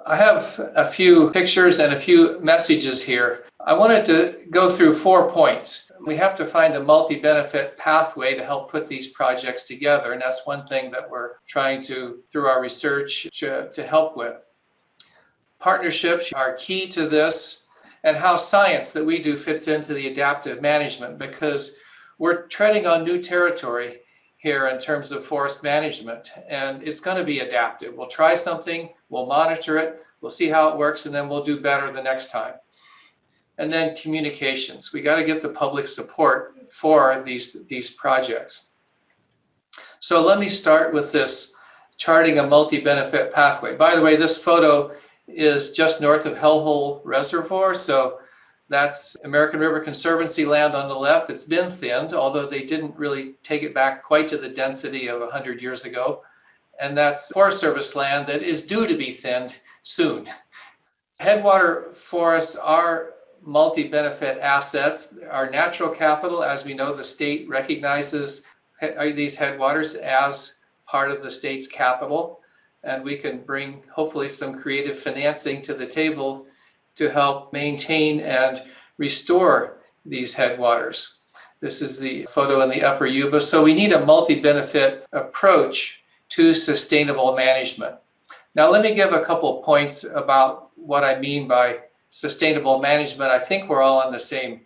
I have a few pictures and a few messages here. I wanted to go through 4 points. We have to find a multi-benefit pathway to help put these projects together, and that's one thing that we're trying to, through our research, to help with. Partnerships are key to this, and how science that we do fits into the adaptive management, because we're treading on new territory here in terms of forest management, and it's going to be adaptive. We'll try something, we'll monitor it, we'll see how it works, and then we'll do better the next time. And then communications. We got to get the public support for these projects. So let me start with this charting a multi-benefit pathway. By the way, this photo is just north of Hellhole Reservoir. So that's American River Conservancy land on the left. It's been thinned, although they didn't really take it back quite to the density of 100 years ago. And that's Forest Service land that is due to be thinned soon. Headwater forests are multi-benefit assets. Our natural capital, as we know, the state recognizes these headwaters as part of the state's capital. And we can bring hopefully some creative financing to the table to help maintain and restore these headwaters. This is the photo in the upper Yuba. So we need a multi-benefit approach to sustainable management. Now let me give a couple points about what I mean by sustainable management. I think we're all on the same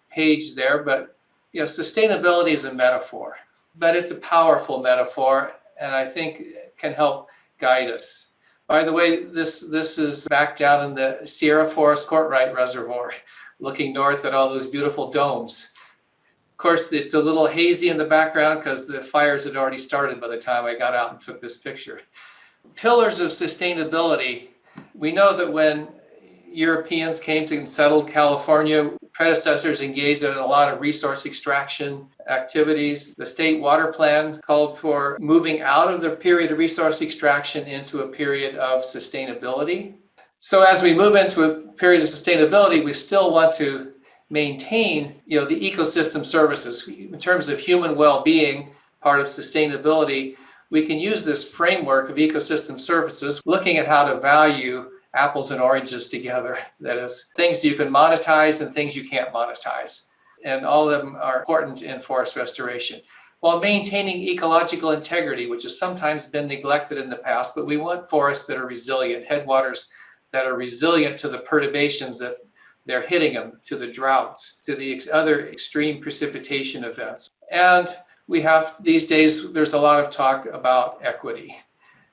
page there, but sustainability is a metaphor, but it's a powerful metaphor, and I think it can help guide us. By the way, this is back down in the Sierra Forest Courtright Reservoir, looking north at all those beautiful domes. Of course, it's a little hazy in the background because the fires had already started by the time I got out and took this picture. Pillars of sustainability. We know that when Europeans came to and settled California, predecessors engaged in a lot of resource extraction activities. The state water plan called for moving out of the period of resource extraction into a period of sustainability. So as we move into a period of sustainability, we still want to maintain, the ecosystem services. In terms of human well-being, part of sustainability, we can use this framework of ecosystem services, looking at how to value apples and oranges together. That is, things you can monetize and things you can't monetize. And all of them are important in forest restoration, while maintaining ecological integrity, which has sometimes been neglected in the past. But we want forests that are resilient, headwaters that are resilient to the perturbations that they're hitting them, to the droughts, to the other extreme precipitation events. And we have, these days, there's a lot of talk about equity.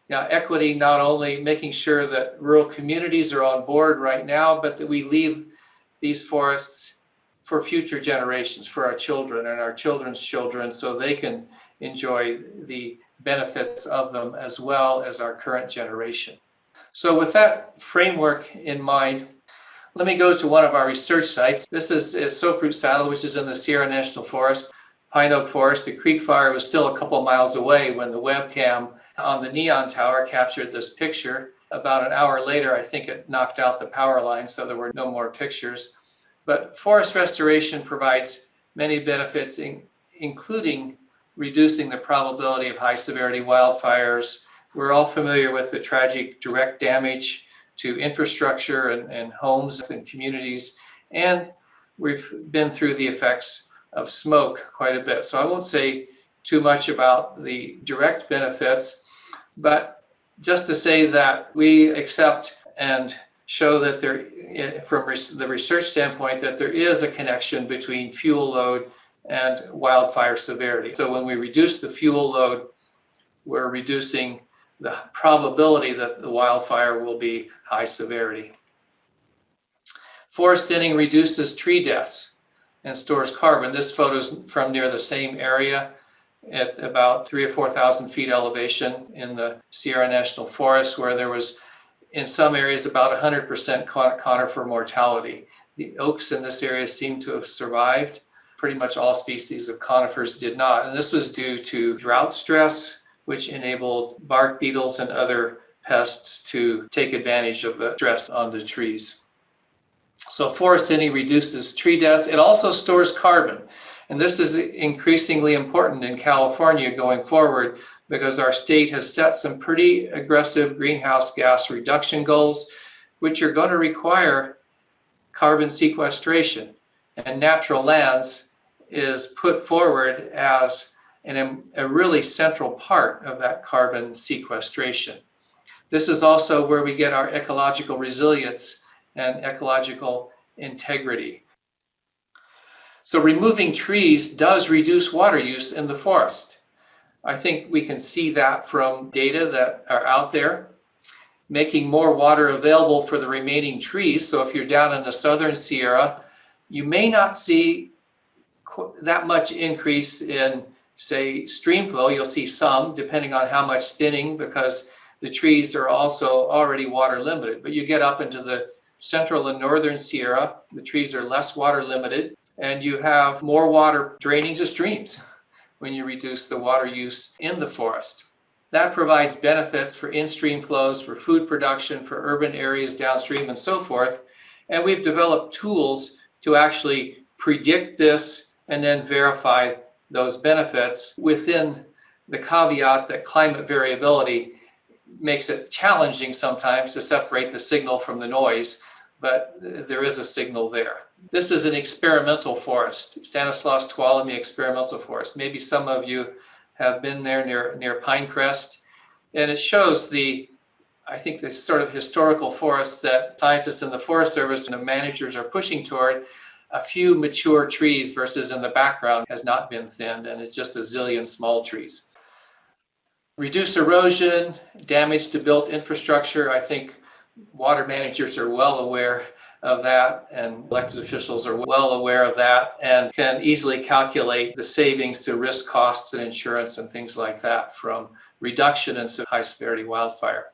Now, equity, not only making sure that rural communities are on board right now, but that we leave these forests for future generations, for our children and our children's children, so they can enjoy the benefits of them as well as our current generation. So with that framework in mind, let me go to one of our research sites. This is Soap Root Saddle, which is in the Sierra National Forest, Pine Oak Forest. The creek fire was still a couple miles away when the webcam on the neon tower captured this picture. About an hour later, I think it knocked out the power line, so there were no more pictures. But forest restoration provides many benefits, including reducing the probability of high severity wildfires. We're all familiar with the tragic direct damage to infrastructure and homes and communities. And we've been through the effects of smoke quite a bit. So I won't say too much about the direct benefits, but just to say that we accept and show that there, from the research standpoint, that there is a connection between fuel load and wildfire severity. So when we reduce the fuel load, we're reducing the probability that the wildfire will be high severity. Forest thinning reduces tree deaths and stores carbon. This photo is from near the same area at about 3,000 or 4,000 feet elevation in the Sierra National Forest, where there was, in some areas, about 100% conifer mortality. The oaks in this area seem to have survived. Pretty much all species of conifers did not. And this was due to drought stress, which enabled bark beetles and other pests to take advantage of the stress on the trees. So forest thinning reduces tree deaths. It also stores carbon. And this is increasingly important in California going forward, because our state has set some pretty aggressive greenhouse gas reduction goals, which are going to require carbon sequestration. And natural lands is put forward as a really central part of that carbon sequestration. This is also where we get our ecological resilience and ecological integrity. So removing trees does reduce water use in the forest. I think we can see that from data that are out there. Making more water available for the remaining trees. So if you're down in the southern Sierra, you may not see that much increase in, say, stream flow. You'll see some, depending on how much thinning, because the trees are also already water limited. But you get up into the central and northern Sierra, the trees are less water limited, and you have more water draining to streams when you reduce the water use in the forest. That provides benefits for in-stream flows, for food production, for urban areas downstream, and so forth. And we've developed tools to actually predict this and then verify those benefits within the caveat that climate variability makes it challenging sometimes to separate the signal from the noise, but there is a signal there. This is an experimental forest, Stanislaus Tuolumne Experimental Forest. Maybe some of you have been there near Pinecrest, and it shows I think the sort of historical forest that scientists in the Forest Service and the managers are pushing toward. A few mature trees versus in the background has not been thinned, and it's just a zillion small trees. Reduce erosion, damage to built infrastructure. I think water managers are well aware of that, and elected officials are well aware of that and can easily calculate the savings to risk costs and insurance and things like that from reduction in high severity wildfire.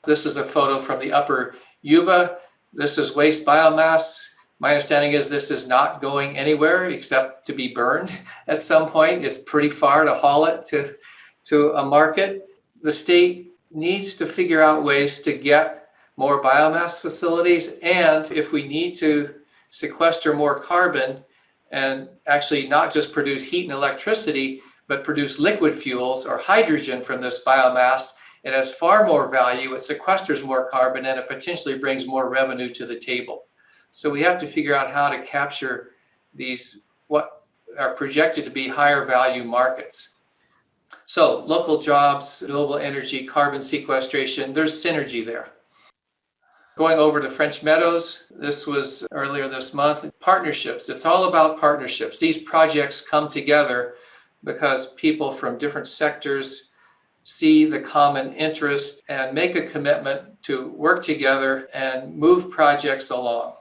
This is a photo from the upper Yuba. This is waste biomass. My understanding is this is not going anywhere except to be burned at some point. It's pretty far to haul it to a market. The state needs to figure out ways to get more biomass facilities, and if we need to sequester more carbon and actually not just produce heat and electricity, but produce liquid fuels or hydrogen from this biomass, it has far more value, it sequesters more carbon, and it potentially brings more revenue to the table. So we have to figure out how to capture these, what are projected to be higher value markets. So local jobs, renewable energy, carbon sequestration, there's synergy there. Going over to French Meadows, this was earlier this month. Partnerships, it's all about partnerships. These projects come together because people from different sectors see the common interest and make a commitment to work together and move projects along.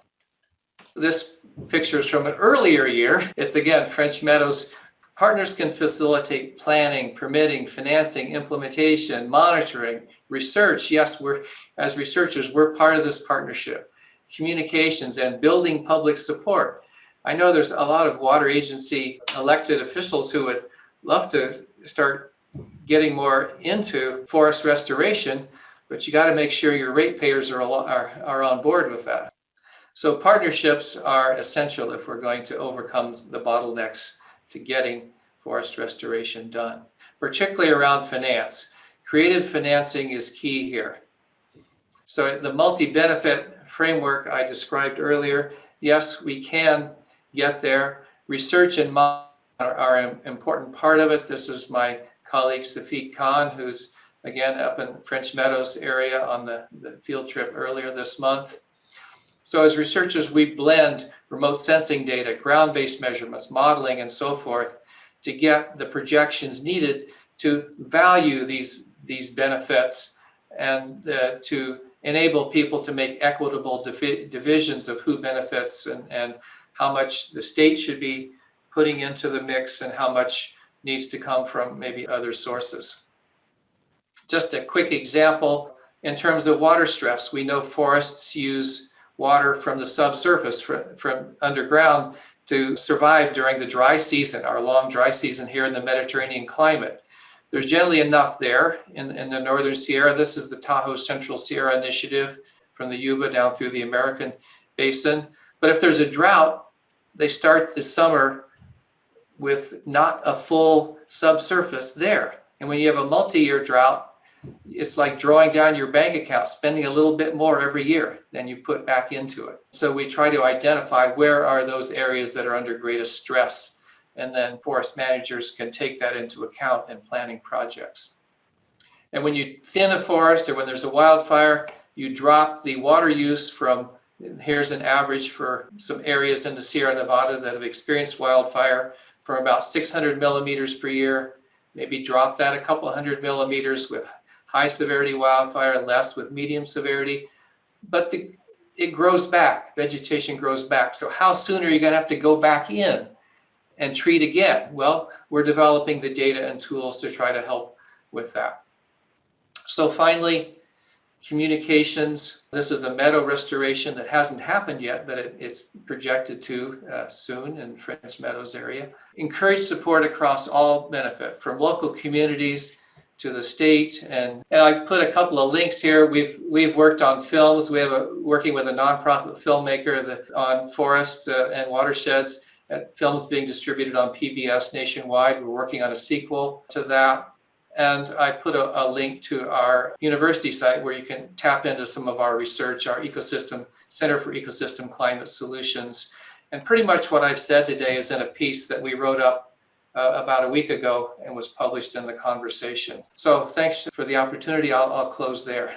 This picture is from an earlier year. It's again, French Meadows. Partners can facilitate planning, permitting, financing, implementation, monitoring, research. Yes, as researchers, we're part of this partnership. Communications and building public support. I know there's a lot of water agency elected officials who would love to start getting more into forest restoration, but you got to make sure your ratepayers are on board with that. So partnerships are essential if we're going to overcome the bottlenecks to getting forest restoration done, particularly around finance. Creative financing is key here. So the multi-benefit framework I described earlier, yes, we can get there. Research and are an important part of it. This is my colleague Safiq Khan, who's again up in French Meadows area on the field trip earlier this month. So as researchers, we blend remote sensing data, ground-based measurements, modeling, and so forth to get the projections needed to value these benefits and to enable people to make equitable divisions of who benefits and how much the state should be putting into the mix and how much needs to come from maybe other sources. Just a quick example, in terms of water stress, we know forests use water from the subsurface, from underground, to survive during the dry season, our long dry season here in the Mediterranean climate. There's generally enough there in the Northern Sierra. This is the Tahoe Central Sierra Initiative from the Yuba down through the American Basin. But if there's a drought, they start the summer with not a full subsurface there. And when you have a multi-year drought, it's like drawing down your bank account, spending a little bit more every year than you put back into it. So we try to identify where are those areas that are under greatest stress, and then forest managers can take that into account in planning projects. And when you thin a forest or when there's a wildfire, you drop the water use from, here's an average for some areas in the Sierra Nevada that have experienced wildfire, from about 600 millimeters per year, maybe drop that a couple hundred millimeters with high severity wildfire, less with medium severity. But it grows back, vegetation grows back. So how soon are you going to have to go back in and treat again? Well, we're developing the data and tools to try to help with that. So finally, communications. This is a meadow restoration that hasn't happened yet, but it's projected to soon in French Meadows area. Encourage support across all benefit, from local communities to the state. And I've put a couple of links here. We've worked on films. We have working with a nonprofit filmmaker on forests and watersheds. Films being distributed on PBS nationwide. We're working on a sequel to that. And I put a link to our university site where you can tap into some of our research, our ecosystem, Center for Ecosystem Climate Solutions. And pretty much what I've said today is in a piece that we wrote up about a week ago and was published in The Conversation. So thanks for the opportunity. I'll close there.